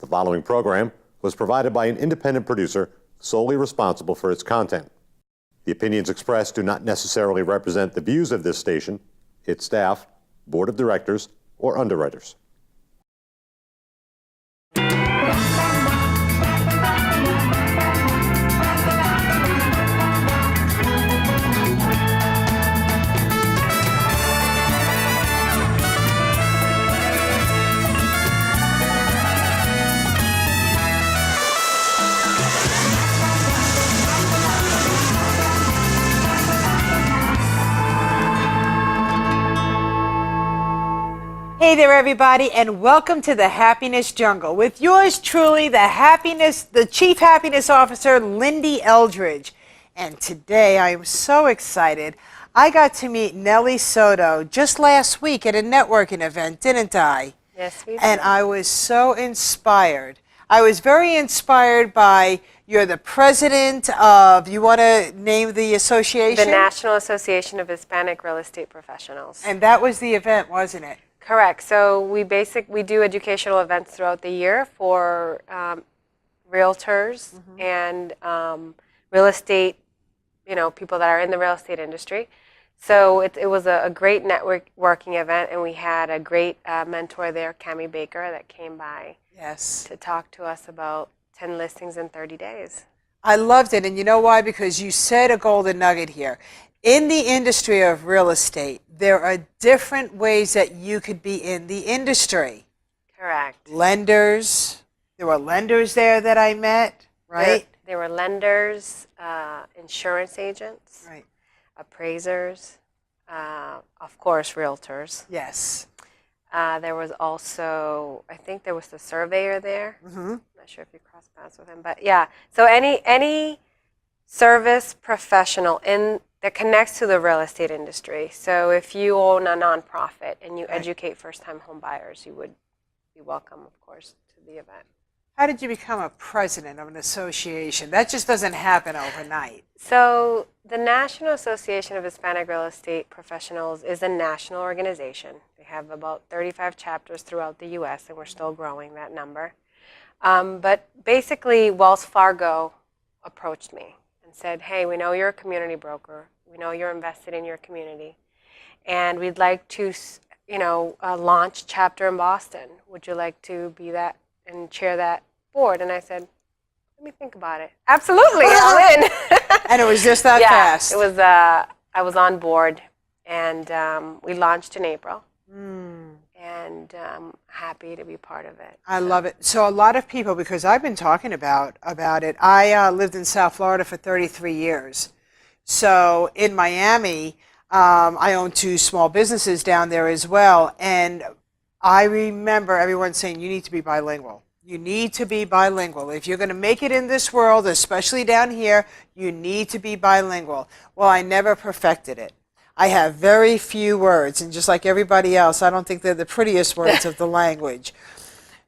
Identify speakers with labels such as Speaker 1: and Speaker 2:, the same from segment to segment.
Speaker 1: The following program was provided by an independent producer solely responsible for its content. The opinions expressed do not necessarily represent the views of this station, its staff, board of directors, or underwriters.
Speaker 2: Hey there, everybody, and welcome to the Happiness Jungle with yours truly, the Chief Happiness Officer, Lyn-Dee Eldridge. And today I am so excited. I got to meet Neily Soto just last week at a networking event, didn't I?
Speaker 3: Yes, we did.
Speaker 2: And I was so inspired. I was very inspired by, you're the president of, you want to name the association?
Speaker 3: The National Association of Hispanic Real Estate Professionals.
Speaker 2: And that was the event, wasn't it?
Speaker 3: Correct. So we do educational events throughout the year for realtors and real estate, people that are in the real estate industry. So it was a great networking event, and we had a great mentor there, Cammie Baker, that came by to talk to us about 10 listings in 30 days.
Speaker 2: I loved it, and you know why? Because you said a golden nugget here. In the industry of real estate, there are different ways that you could be in the industry.
Speaker 3: Correct.
Speaker 2: Lenders. There were lenders there that I met, right?
Speaker 3: There were lenders, insurance agents,
Speaker 2: Right.
Speaker 3: appraisers, of course, realtors.
Speaker 2: Yes.
Speaker 3: There was also, I think there was the surveyor there. I'm not sure if you crossed paths with him, but yeah. So any service professional that connects to the real estate industry. So if you own a nonprofit and you educate first-time home buyers, you would be welcome, of course, to the event.
Speaker 2: How did you become a president of an association? That just doesn't happen overnight.
Speaker 3: So the National Association of Hispanic Real Estate Professionals is a national organization. They have about 35 chapters throughout the U.S., and we're still growing that number. But basically, Wells Fargo approached me and said, hey, we know you're a community broker. We know you're invested in your community. And we'd like to, launch a chapter in Boston. Would you like to be that and chair that board? And I said, let me think about it. Absolutely, I'm in.
Speaker 2: And it was just that fast.
Speaker 3: It was. I was on board, and we launched in April. And happy to be part of it.
Speaker 2: I love it. So a lot of people, because I've been talking about it, I lived in South Florida for 33 years. So in Miami, I own 2 small businesses down there as well. And I remember everyone saying, you need to be bilingual. You need to be bilingual. If you're going to make it in this world, especially down here, you need to be bilingual. Well, I never perfected it. I have very few words, and just like everybody else, I don't think they're the prettiest words of the language.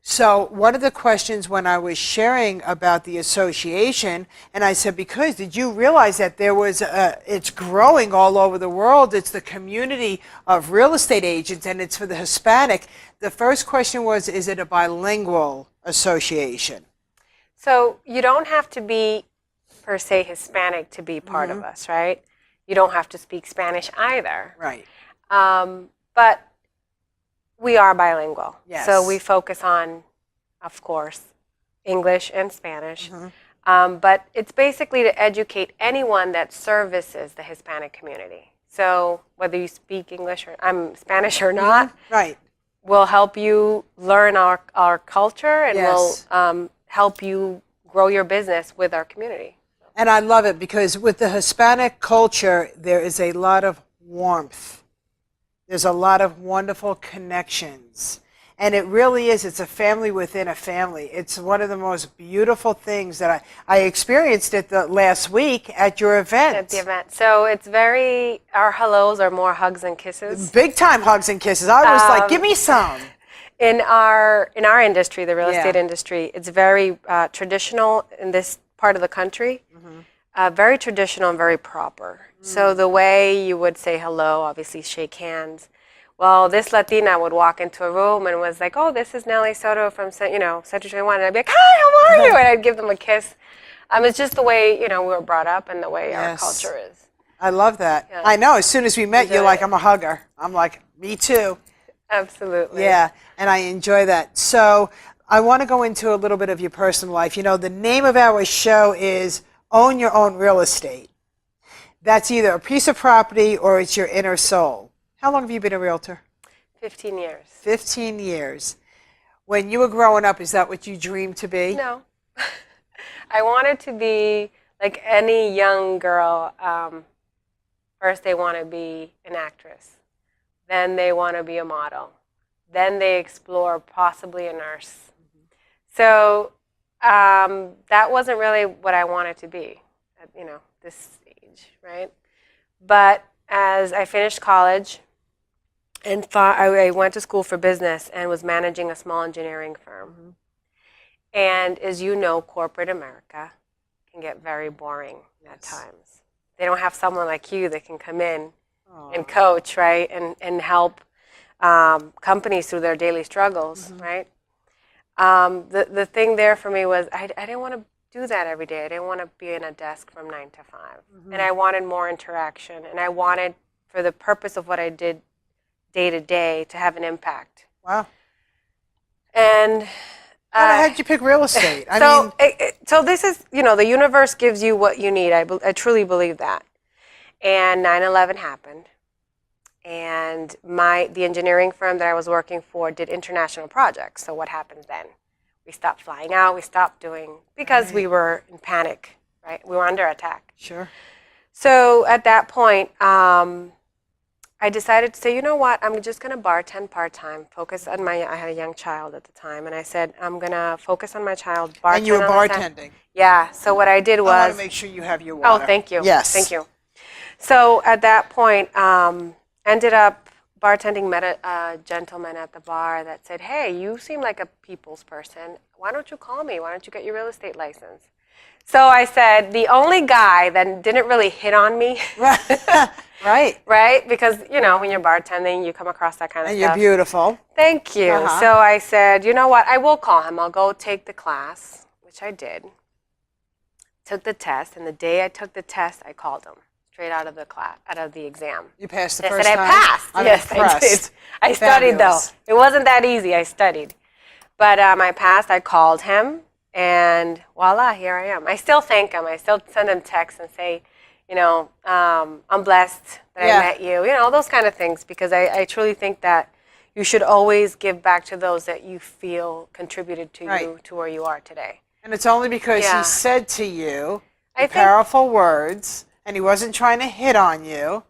Speaker 2: So one of the questions when I was sharing about the association, and I said, because did you realize that there was it's growing all over the world, it's the community of real estate agents, and it's for the Hispanic. The first question was, is it a bilingual association? So
Speaker 3: you don't have to be, per se, Hispanic to be part of us, right? You don't have to speak Spanish either.
Speaker 2: Right.
Speaker 3: But we are bilingual.
Speaker 2: Yes.
Speaker 3: So we focus on, of course, English and Spanish. But it's basically to educate anyone that services the Hispanic community. So whether you speak English or Spanish or not,
Speaker 2: right,
Speaker 3: we'll help you learn our culture, and we'll help you grow your business with our community.
Speaker 2: And I love it because with the Hispanic culture, there is a lot of warmth. There's a lot of wonderful connections. And it really is, it's a family within a family. It's one of the most beautiful things that I experienced it last week at your event.
Speaker 3: At the event. So it's our hellos are more hugs and kisses.
Speaker 2: Big time hugs and kisses. I was like, give me some.
Speaker 3: In our industry, the real estate industry, it's very traditional in this part of the country. Very traditional and very proper. So the way you would say hello, obviously shake hands. Well, this Latina would walk into a room and was like, "Oh, this is Neily Soto from Century 21," and I'd be like, "Hi, how are you?" And I'd give them a kiss. It's just the way we were brought up and the way our culture is.
Speaker 2: I love that.
Speaker 3: Yeah.
Speaker 2: I know. As soon as we met, you're like, "I'm a hugger." I'm like, "Me too."
Speaker 3: Absolutely.
Speaker 2: Yeah, and I enjoy that. So I want to go into a little bit of your personal life. The name of our show is Own Your Own Real Estate. That's either a piece of property or it's your inner soul. How long have you been a realtor?
Speaker 3: 15 years.
Speaker 2: 15 years. When you were growing up, is that what you dreamed to be?
Speaker 3: No. I wanted to be like any young girl. First, they want to be an actress. Then they want to be a model. Then they explore possibly a nurse. So that wasn't really what I wanted to be at this age, right? But as I finished college and I went to school for business and was managing a small engineering firm. And as you know, corporate America can get very boring at times. They don't have someone like you that can come in and coach, right, and help companies through their daily struggles, right? The thing there for me was I didn't want to do that every day. I didn't want to be in a desk from 9 to 5. And I wanted more interaction, and I wanted, for the purpose of what I did day to day, to have an impact.
Speaker 2: Wow.
Speaker 3: And
Speaker 2: how did you pick real estate?
Speaker 3: So this is, the universe gives you what you need. I truly believe that. And 9/11 happened. And the engineering firm that I was working for did international projects. So what happens then? We stopped flying out. We stopped doing, because we were in panic, right? We were under attack.
Speaker 2: Sure.
Speaker 3: So at that point, I decided to say, you know what, I'm just going to bartend part-time, focus on I had a young child at the time, and I said, I'm going to focus on my child, bartend.
Speaker 2: And you were bartending.
Speaker 3: Yeah, so what I did was...
Speaker 2: I want to make sure you have your water.
Speaker 3: Oh, thank you.
Speaker 2: Yes.
Speaker 3: Thank you. So at that point, ended up bartending, met a gentleman at the bar that said, hey, you seem like a people's person. Why don't you call me? Why don't you get your real estate license? So I said, the only guy that didn't really hit on me...
Speaker 2: Right.
Speaker 3: Right? Because, when you're bartending, you come across that kind of stuff.
Speaker 2: And you're beautiful.
Speaker 3: Thank you. So I said, you know what? I will call him. I'll go take the class, which I did. Took the test, and the day I took the test, I called him straight out of the class, out of the exam.
Speaker 2: You passed the
Speaker 3: And
Speaker 2: first
Speaker 3: I
Speaker 2: time?
Speaker 3: said, I passed.
Speaker 2: I'm
Speaker 3: Yes,
Speaker 2: impressed.
Speaker 3: I did. I studied, though.
Speaker 2: Fabulous.
Speaker 3: It wasn't that easy. I studied. But I passed. I called him, and voila, here I am. I still thank him. I still send him texts and say, I'm blessed that I met you, those kind of things, because I truly think that you should always give back to those that you feel contributed to you to where you are today.
Speaker 2: And it's only because he said to you powerful words, and he wasn't trying to hit on you.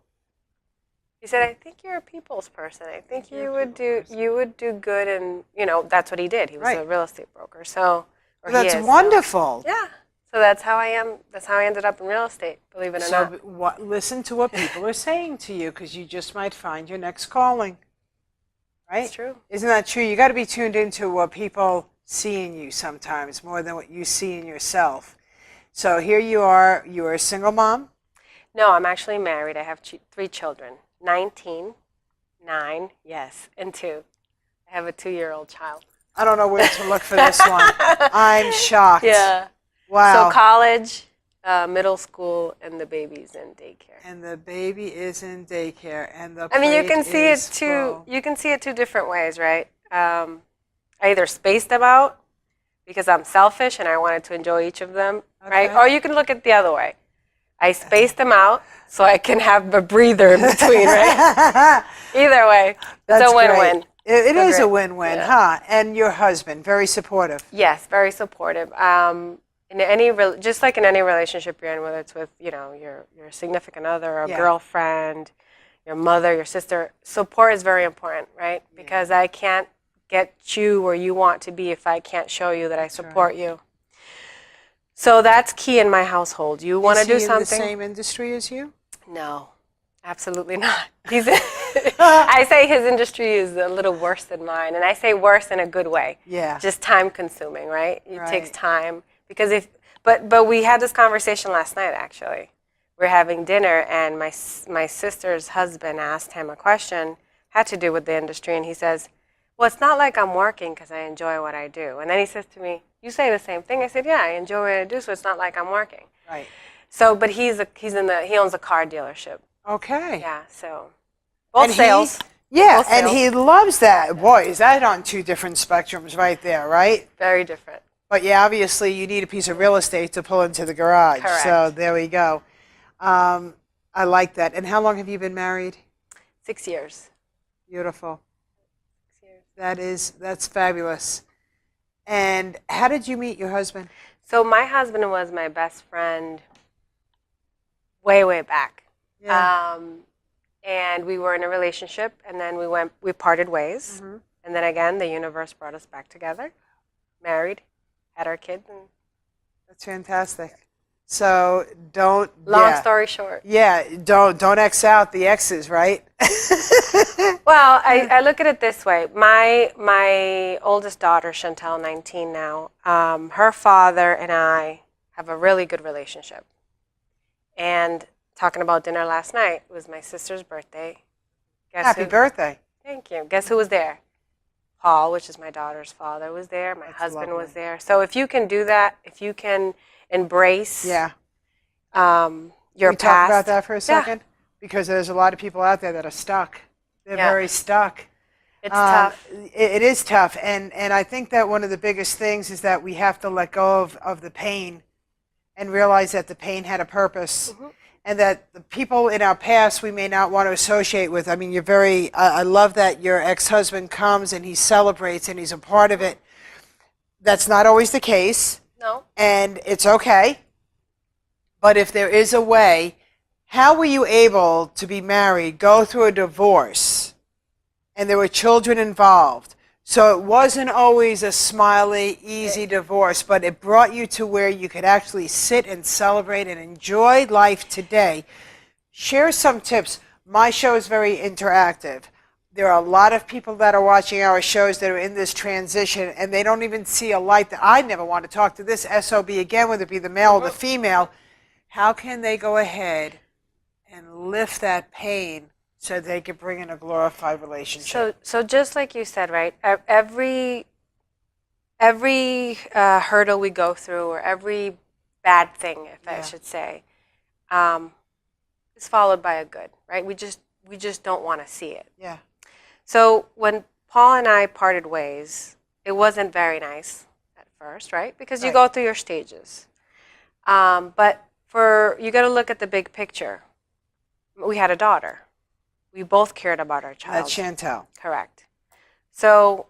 Speaker 3: He said, I think you're a people's person. I think you would do good, and that's what he did. He was a real estate broker. So
Speaker 2: that's wonderful.
Speaker 3: Yeah. So that's how I am. That's how I ended up in real estate, believe it or not.
Speaker 2: Listen to what people are saying to you, because you just might find your next calling. Right?
Speaker 3: That's true.
Speaker 2: Isn't that true? You got to be tuned into what people see in you sometimes more than what you see in yourself. So here you are. You are a single mom?
Speaker 3: No, I'm actually married. I have 3 children. 19, 9, yes, and 2. I have a 2-year-old child.
Speaker 2: I don't know where to look for this one. I'm shocked.
Speaker 3: Yeah.
Speaker 2: Wow.
Speaker 3: So college, middle school, and the baby's in daycare.
Speaker 2: And the baby is in daycare, and the
Speaker 3: you can see it
Speaker 2: full.
Speaker 3: You can see it 2 different ways, right? I either space them out because I'm selfish and I wanted to enjoy each of them, right? Or you can look at the other way. I space them out so I can have a breather in between, right? Either way, it's a win-win.
Speaker 2: It is a win-win, huh? And your husband, very supportive.
Speaker 3: Yes, very supportive. Just like in any relationship you're in, whether it's with your significant other, or a girlfriend, your mother, your sister, support is very important, right? Because I can't get you where you want to be if I can't show you that I support you. So that's key in my household. You want to do something.
Speaker 2: Is he in the same industry as you?
Speaker 3: No, absolutely not. I say his industry is a little worse than mine, and I say worse in a good way.
Speaker 2: Yeah.
Speaker 3: Just time consuming, right? It takes time. Because but we had this conversation last night, actually. We're having dinner, and my sister's husband asked him a question had to do with the industry, and he says, well, it's not like I'm working because I enjoy what I do. And then he says to me, you say the same thing. I said, yeah, I enjoy what I do, so it's not like I'm working.
Speaker 2: Right.
Speaker 3: So, but he owns a car dealership.
Speaker 2: Okay.
Speaker 3: Yeah, so both
Speaker 2: And
Speaker 3: sales.
Speaker 2: Yeah,
Speaker 3: Both
Speaker 2: and
Speaker 3: sales.
Speaker 2: he loves that. Boy, is that on two different spectrums right there, right?
Speaker 3: Very different.
Speaker 2: But yeah, obviously you need a piece of real estate to pull into the garage.
Speaker 3: Correct.
Speaker 2: So there we go. I like that. And how long have you been married?
Speaker 3: 6 years.
Speaker 2: Beautiful.
Speaker 3: 6 years.
Speaker 2: That's fabulous. And how did you meet your husband?
Speaker 3: So my husband was my best friend way, way back.
Speaker 2: Yeah.
Speaker 3: And we were in a relationship, and then we parted ways.
Speaker 2: Mm-hmm.
Speaker 3: And then again, the universe brought us back together, married, had our kids. And
Speaker 2: That's fantastic. So don't.
Speaker 3: long story short.
Speaker 2: Yeah, don't X out the X's, right?
Speaker 3: Well, I look at it this way. My oldest daughter, Chantel, 19 now, her father and I have a really good relationship. And talking about dinner last night, it was my sister's birthday.
Speaker 2: Happy birthday.
Speaker 3: Thank you. Guess who was there? Paul, which is my daughter's father, was there. My husband was there. So if you can do that, if you can embrace
Speaker 2: Yeah.
Speaker 3: your
Speaker 2: Can we
Speaker 3: past.
Speaker 2: talk about that for a
Speaker 3: Yeah.
Speaker 2: second? Because there's a lot of people out there that are stuck. They're
Speaker 3: Yeah.
Speaker 2: very stuck.
Speaker 3: It's tough.
Speaker 2: It is tough. And I think that one of the biggest things is that we have to let go of the pain and realize that the pain had a purpose.
Speaker 3: Mm-hmm.
Speaker 2: And that the people in our past we may not want to associate with. I mean, I love that your ex-husband comes and he celebrates and he's a part of it. That's not always the case.
Speaker 3: No.
Speaker 2: And it's okay. But if there is a way, how were you able to be married, go through a divorce, and there were children involved? So it wasn't always a smiley, easy divorce, but it brought you to where you could actually sit and celebrate and enjoy life today. Share some tips. My show is very interactive. There are a lot of people that are watching our shows that are in this transition, and they don't even see a light that I never want to talk to this SOB again, whether it be the male or the female. How can they go ahead and lift that pain so they can bring in a glorified relationship?
Speaker 3: So just like you said, right? Every hurdle we go through, or every bad thing, if I should say, is followed by a good, right? We just don't want to see it.
Speaker 2: Yeah.
Speaker 3: So when Paul and I parted ways, it wasn't very nice at first, right? Because you go through your stages. But you got to look at the big picture. We had a daughter. We both cared about our child.
Speaker 2: That's Chantel.
Speaker 3: Correct. So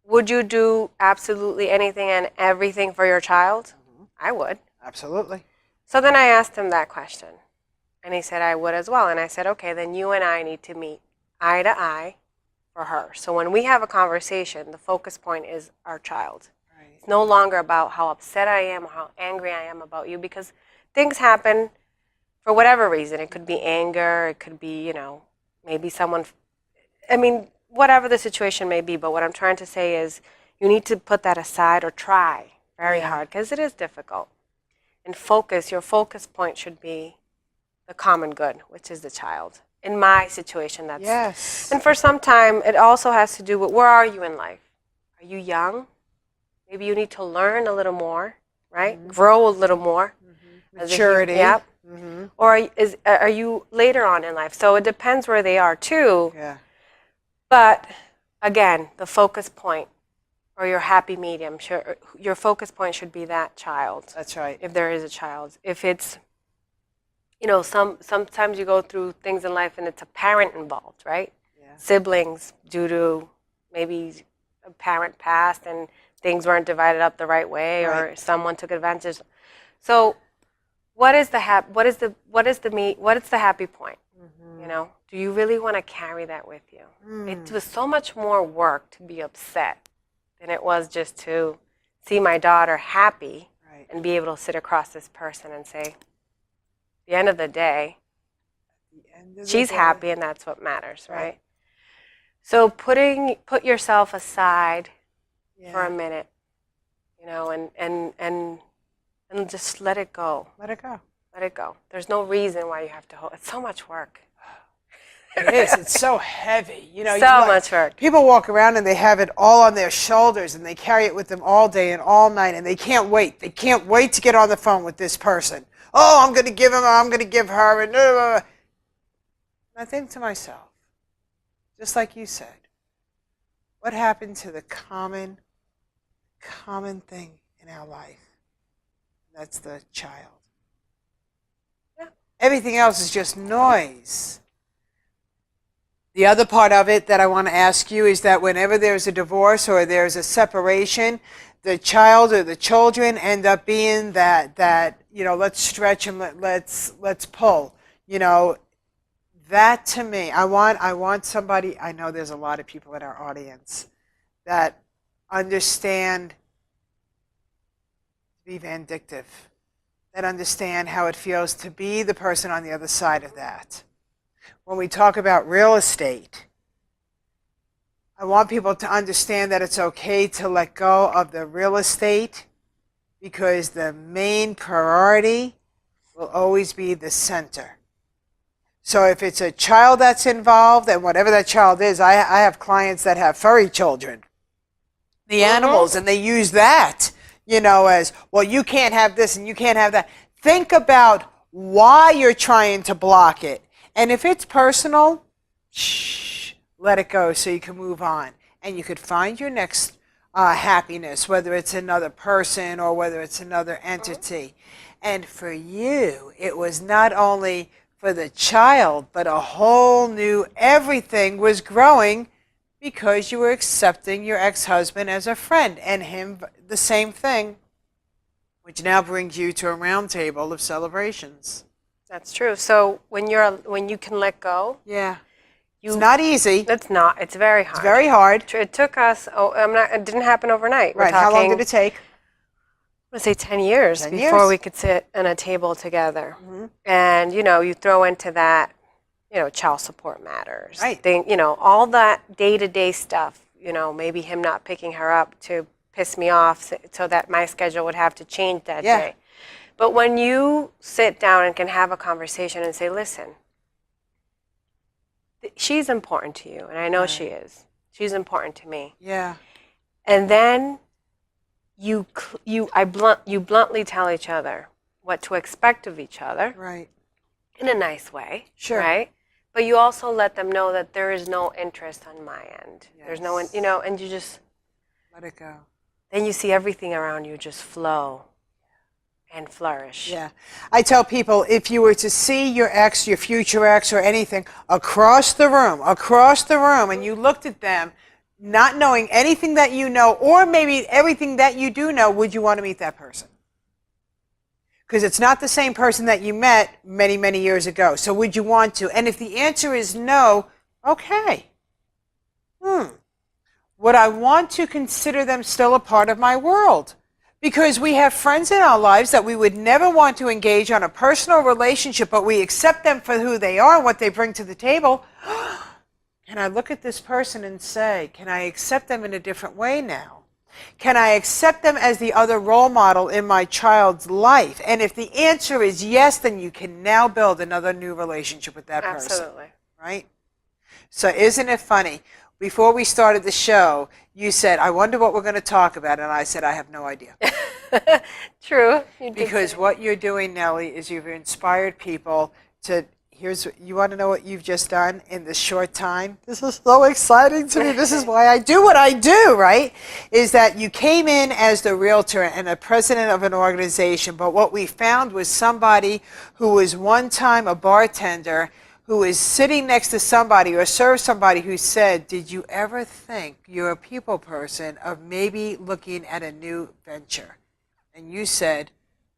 Speaker 3: would you do absolutely anything and everything for your child? Mm-hmm. I would.
Speaker 2: Absolutely.
Speaker 3: So then I asked him that question. And he said I would as well. And I said, okay, then you and I need to meet eye to eye for her. So when we have a conversation, the focus point is our child. Right. It's no longer about how upset I am or how angry I am about you, because things happen for whatever reason. It could be anger. It could be, maybe someone, whatever the situation may be. But what I'm trying to say is you need to put that aside, or try very hard, because it is difficult. And your focus point should be the common good, which is the child. In my situation, that's...
Speaker 2: Yes.
Speaker 3: And for some time, it also has to do with where are you in life? Are you young? Maybe you need to learn a little more, right? Mm-hmm. Grow a little more. Mm-hmm.
Speaker 2: Maturity.
Speaker 3: Yep.
Speaker 2: Mm-hmm.
Speaker 3: Or are you later on in life? So it depends where they are too.
Speaker 2: Yeah.
Speaker 3: But again, the focus point, or your happy medium, your focus point should be that child.
Speaker 2: That's right.
Speaker 3: If there is a child. If it's, sometimes you go through things in life and it's a parent involved, right? Yeah. Siblings, due to maybe a parent passed and things weren't divided up the right way, or someone took advantage. So what is the happy point? Mm-hmm. Do you really want to carry that with you? It was so much more work to be upset than it was just to see my daughter happy and be able to sit across this person and say, at the end of the day, she's happy, and that's what matters, right? So put yourself aside for a minute, and just let it go.
Speaker 2: Let it go.
Speaker 3: Let it go. There's no reason why you have to hold. It's so much work.
Speaker 2: It is. It's so heavy. You know,
Speaker 3: So much work.
Speaker 2: People walk around and they have it all on their shoulders and they carry it with them all day and all night and they can't wait. They can't wait to get on the phone with this person. Oh, I'm going to give him, I'm going to give her. And I think to myself, just like you said, what happened to the common thing in our life? That's the child.
Speaker 3: Yeah.
Speaker 2: Everything else is just noise. The other part of it that I want to ask you is that whenever there's a divorce or there's a separation, the child or the children end up being that you know, let's stretch and let's pull. You know, that to me, I want somebody, I know there's a lot of people in our audience that understand to be vindictive, that understand how it feels to be the person on the other side of that. When we talk about real estate, I want people to understand that it's okay to let go of the real estate because the main priority will always be the center. So if it's a child that's involved, and whatever that child is, I have clients that have furry children, the animals, and they use that, you know, as, well, you can't have this and you can't have that. Think about why you're trying to block it. And if it's personal, shh, let it go so you can move on. And you could find your next happiness, whether it's another person or whether it's another entity. And for you, it was not only for the child, but a whole new everything was growing because you were accepting your ex-husband as a friend and him the same thing, which now brings you to a round table of celebrations.
Speaker 3: That's true. So when you can let go,
Speaker 2: Yeah. It's not easy.
Speaker 3: it's not. It's very hard.
Speaker 2: It's very hard.
Speaker 3: It took us. It didn't happen overnight.
Speaker 2: Right. How long did it take?
Speaker 3: I'm going to say 10 years
Speaker 2: 10
Speaker 3: before
Speaker 2: years.
Speaker 3: we could sit at a table together. And, you know, you throw into that, you know, child support matters.
Speaker 2: Right.
Speaker 3: You know, all that day-to-day stuff, you know, maybe him not picking her up to piss me off so that my schedule would have to change that day. But when you sit down and can have a conversation and say, listen, she's important to you, and I know she is. She's important to me.
Speaker 2: Yeah.
Speaker 3: And then you bluntly tell each other what to expect of each other.
Speaker 2: Right.
Speaker 3: In a nice way.
Speaker 2: Sure.
Speaker 3: Right? But you also let them know that there is no interest on my end.
Speaker 2: Yes.
Speaker 3: There's no, you know, and you just,
Speaker 2: Let it go.
Speaker 3: then you see everything around you just flow and flourish.
Speaker 2: Yeah. I tell people, if you were to see your ex, your future ex, or anything across the room, and you looked at them, not knowing anything that you know, or maybe everything that you do know, would you want to meet that person? Because it's not the same person that you met many, many years ago. So would you want to? And if the answer is no, okay. Would I want to consider them still a part of my world? Because we have friends in our lives that we would never want to engage on a personal relationship, but we accept them for who they are and what they bring to the table. Can I look at this person and say, can I accept them in a different way now? Can I accept them as the other role model in my child's life? And if the answer is yes, then you can now build another new relationship with that person.
Speaker 3: Absolutely.
Speaker 2: Right? So isn't it funny? Before we started the show, you said, I wonder what we're going to talk about. And I said, I have no idea.
Speaker 3: True.
Speaker 2: Because what you're doing, Nelly, is you've inspired people to, you want to know what you've just done in this short time? This is so exciting to me. This is why I do what I do, right? Is that you came in as the realtor and a president of an organization, but what we found was somebody who was one time a bartender who is sitting next to somebody or served somebody who said, did you ever think you're a people person of maybe looking at a new venture? And you said,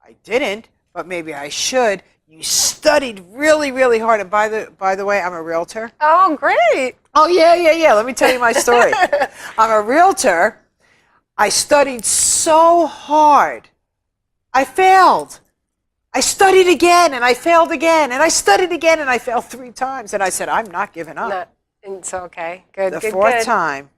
Speaker 2: I didn't, but maybe I should. You studied really, really hard. And by the way, I'm a realtor.
Speaker 3: Oh, great.
Speaker 2: Oh, yeah. Let me tell you my story. I'm a realtor. I studied so hard. I failed. I studied again, and I failed again, and I studied again, and I failed 3 times. And I said, I'm not giving up.
Speaker 3: It's okay. Good.
Speaker 2: The
Speaker 3: good,
Speaker 2: fourth
Speaker 3: good.
Speaker 2: time,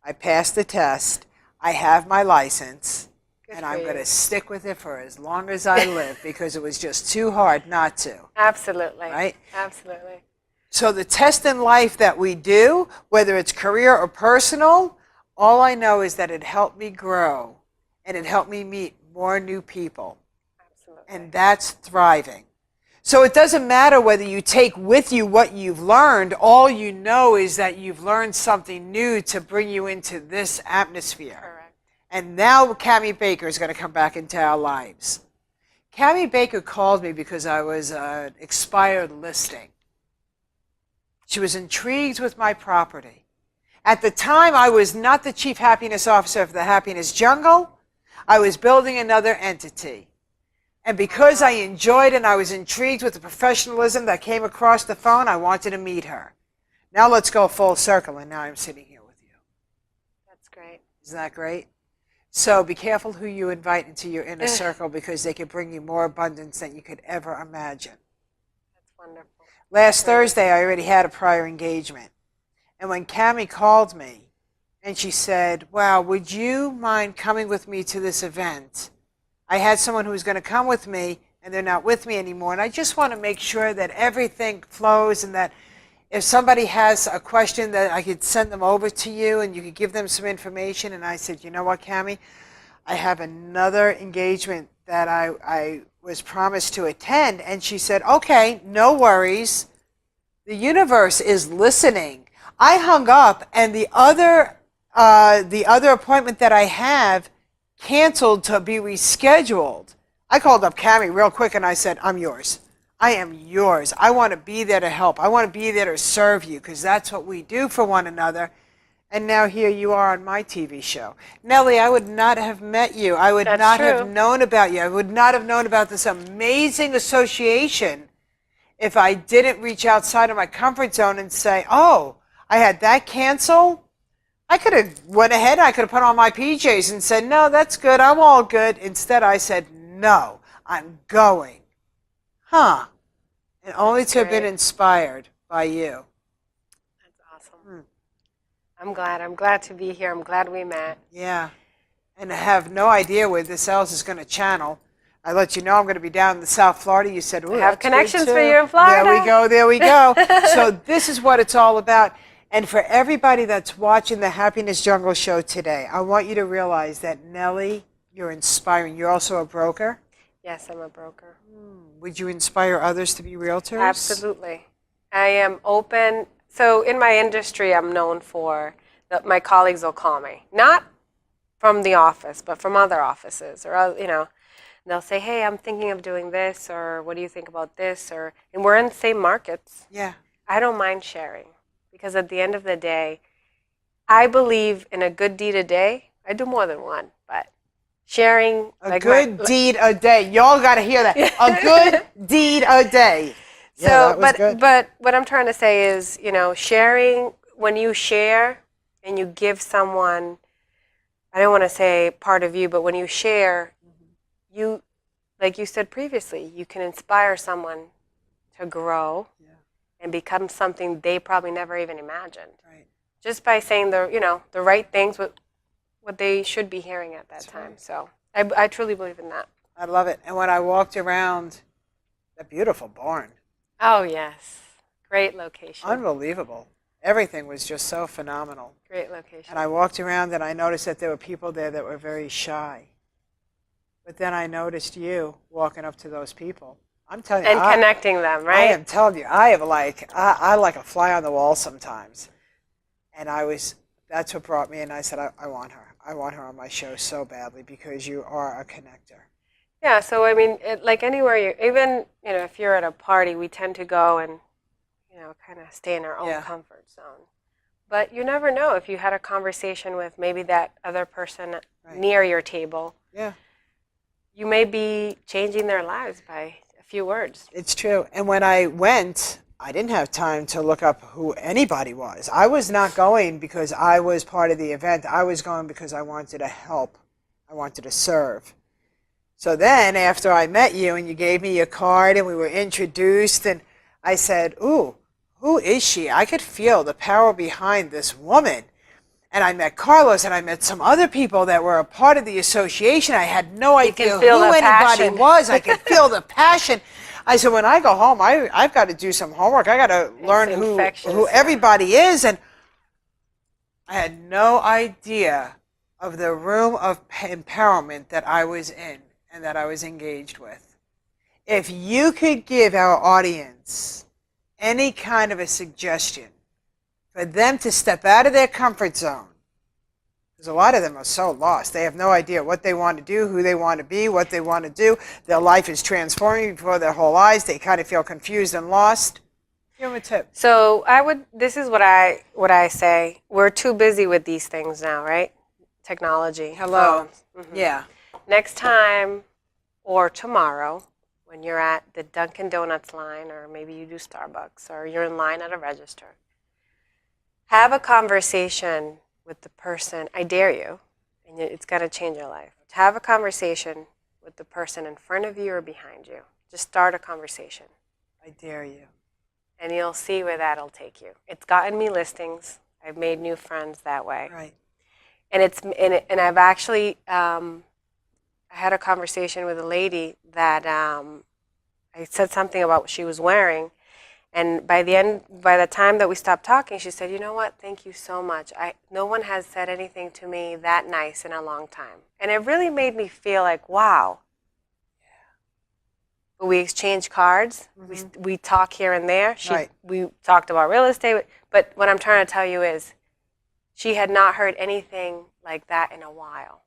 Speaker 2: I passed the test. I have my license,
Speaker 3: Good
Speaker 2: and
Speaker 3: for
Speaker 2: I'm
Speaker 3: you.
Speaker 2: going to stick with it for as long as I live because it was just too hard not to.
Speaker 3: Absolutely.
Speaker 2: Right?
Speaker 3: Absolutely.
Speaker 2: So the test in life that we do, whether it's career or personal, all I know is that it helped me grow and it helped me meet more new people.
Speaker 3: Absolutely.
Speaker 2: And that's thriving. So it doesn't matter whether you take with you what you've learned. All you know is that you've learned something new to bring you into this atmosphere.
Speaker 3: Correct.
Speaker 2: And now Cammie Baker is going to come back into our lives. Cammie Baker called me because I was an expired listing. She was intrigued with my property. At the time, I was not the chief happiness officer of the Happiness Jungle. I was building another entity. And because I enjoyed and I was intrigued with the professionalism that came across the phone, I wanted to meet her. Now let's go full circle, and now I'm sitting here with you.
Speaker 3: That's great.
Speaker 2: Isn't that great? So be careful who you invite into your inner circle, because they could bring you more abundance than you could ever imagine.
Speaker 3: That's wonderful.
Speaker 2: Last Thursday, I already had a prior engagement. And when Cammie called me and she said, wow, would you mind coming with me to this event? I had someone who was going to come with me, and they're not with me anymore. And I just want to make sure that everything flows, and that if somebody has a question, that I could send them over to you and you could give them some information. And I said, you know what, Cammie? I have another engagement that I was promised to attend. And she said, okay, no worries. The universe is listening. I hung up, and the other appointment that I have canceled to be rescheduled. I called up Cammie real quick and I said, I'm yours. I am yours. I want to be there to help. I want to be there to serve you, because that's what we do for one another. And now here you are on my TV show. Nellie, I would not have met you. I would not have known about you. I would not have known about this amazing association if I didn't reach outside of my comfort zone and say, oh, I had that cancel. I could have went ahead, I could have put on my PJs and said, no, that's good, I'm all good. Instead, I said, no, I'm going. Huh. And only to have been inspired by you.
Speaker 3: That's awesome. I'm glad to be here. I'm glad we met.
Speaker 2: Yeah. And I have no idea where this else is going to channel. I let you know I'm going to be down in the South Florida. You said, ooh,
Speaker 3: I have
Speaker 2: that's
Speaker 3: connections
Speaker 2: good too.
Speaker 3: for you in Florida.
Speaker 2: There we go, there we go. So this is what it's all about. And for everybody that's watching the Happiness Jungle show today, I want you to realize that, Nellie, you're inspiring. You're also a broker?
Speaker 3: Yes, I'm a broker.
Speaker 2: Would you inspire others to be realtors?
Speaker 3: Absolutely. I am open. So in my industry, I'm known for, my colleagues will call me. Not from the office, but from other offices. Or, you know, they'll say, hey, I'm thinking of doing this, or what do you think about this? And we're in the same markets.
Speaker 2: Yeah.
Speaker 3: I don't mind sharing. Because at the end of the day, I believe in a good deed a day. I do more than one, but sharing
Speaker 2: a good deed a day. Y'all got to hear that. A good deed a day.
Speaker 3: So,
Speaker 2: yeah, that was good.
Speaker 3: But what I'm trying to say is, you know, sharing, when you share and you give someone, I don't want to say part of you, but when you share, you, like you said previously, you can inspire someone to grow. And become something they probably never even imagined. Right. Just by saying the right things, what they should be hearing at that time. Right. So I truly believe in that.
Speaker 2: I love it. And when I walked around that beautiful barn.
Speaker 3: Oh yes, great location.
Speaker 2: Unbelievable. Everything was just so phenomenal.
Speaker 3: Great location.
Speaker 2: And I walked around and I noticed that there were people there that were very shy. But then I noticed you walking up to those people. I'm telling you,
Speaker 3: and connecting them, right?
Speaker 2: I am telling you, I like a fly on the wall sometimes. And that's what brought me, and I said, I want her. I want her on my show so badly, because you are a connector.
Speaker 3: Yeah, so I mean, like anywhere, even, you know, if you're at a party, we tend to go and, you know, kind of stay in our own comfort zone. But you never know if you had a conversation with maybe that other person near your table. Yeah. You may be changing their lives by few words.
Speaker 2: It's true. And when I went, I didn't have time to look up who anybody was. I was not going because I was part of the event. I was going because I wanted to help. I wanted to serve. So then after I met you and you gave me your card and we were introduced, and I said, ooh, who is she? I could feel the power behind this woman. And I met Carlos, and I met some other people that were a part of the association. I had no idea who anybody was. I could feel the passion. I said, when I go home, I've got to do some homework. I got to learn
Speaker 3: infectious,
Speaker 2: who
Speaker 3: yeah.
Speaker 2: everybody is. And I had no idea of the room of empowerment that I was in and that I was engaged with. If you could give our audience any kind of a suggestion for them to step out of their comfort zone, because a lot of them are so lost. They have no idea what they want to do, who they want to be, what they want to do. Their life is transforming before their whole eyes. They kind of feel confused and lost. Give them a tip.
Speaker 3: So this is what I say. We're too busy with these things now, right? Technology.
Speaker 2: Hello.
Speaker 3: phones.
Speaker 2: Yeah.
Speaker 3: Next time or tomorrow, when you're at the Dunkin' Donuts line, or maybe you do Starbucks, or you're in line at a register, have a conversation with the person. I dare you, and it's going to change your life. Have a conversation with the person in front of you or behind you. Just start a conversation.
Speaker 2: I dare you.
Speaker 3: And you'll see where that'll take you. It's gotten me listings. I've made new friends that way.
Speaker 2: Right.
Speaker 3: And I've actually I had a conversation with a lady that I said something about what she was wearing, and by the time that we stopped talking, she said, "You know what? Thank you so much. No one has said anything to me that nice in a long time." And it really made me feel like, wow. But we exchanged cards. Mm-hmm. We talk here and there. We talked about real estate. But what I'm trying to tell you is, she had not heard anything like that in a while.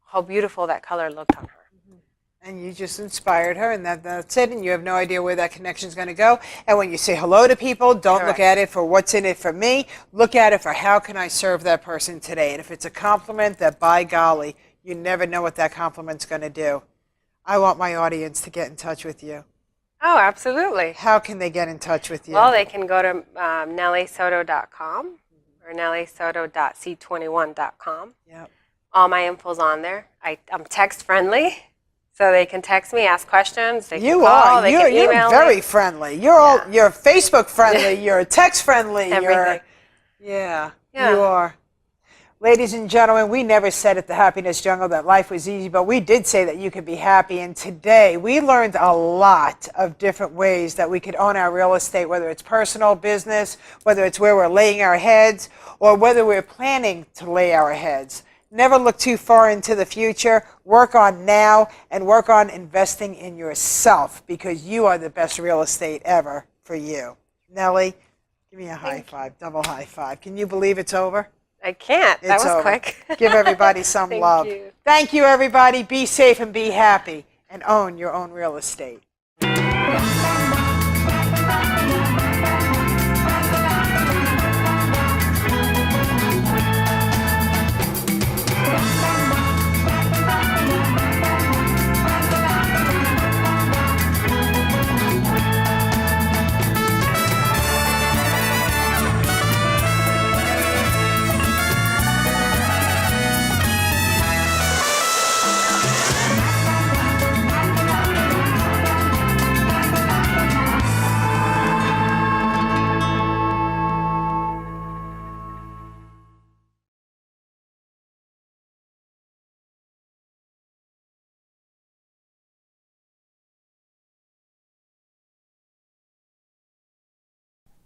Speaker 3: How beautiful that color looked on her.
Speaker 2: And you just inspired her, and that's it, and you have no idea where that connection is going to go. And when you say hello to people, don't
Speaker 3: Correct.
Speaker 2: Look at it for what's in it for me. Look at it for how can I serve that person today. And if it's a compliment, that by golly, you never know what that compliment's going to do. I want my audience to get in touch with you.
Speaker 3: Oh, absolutely.
Speaker 2: How can they get in touch with you?
Speaker 3: Well, they can go to NeilySoto.com or NeilySoto.c21.com.
Speaker 2: Yep.
Speaker 3: All my info's on there. I'm text friendly. So they can text me, ask questions. They can call. They can email
Speaker 2: you're very
Speaker 3: me.
Speaker 2: friendly. You're Facebook friendly. You're text friendly.
Speaker 3: Everything.
Speaker 2: Yeah, you are. Ladies and gentlemen, we never said at the Happiness Jungle that life was easy, but we did say that you could be happy. And today we learned a lot of different ways that we could own our real estate, whether it's personal, business, whether it's where we're laying our heads, or whether we're planning to lay our heads. Never look too far into the future. Work on now and work on investing in yourself, because you are the best real estate ever for you. Nelly, give me a high five, double high five. Can you believe it's over?
Speaker 3: I can't. That was
Speaker 2: over.
Speaker 3: quick.
Speaker 2: Give everybody some love.
Speaker 3: You.
Speaker 2: Thank you, everybody. Be safe and be happy, and own your own real estate.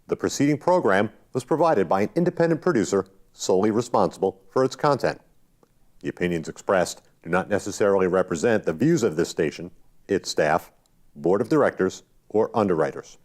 Speaker 1: The preceding program was provided by an independent producer solely responsible for its content. The opinions expressed do not necessarily represent the views of this station, its staff, board of directors, or underwriters.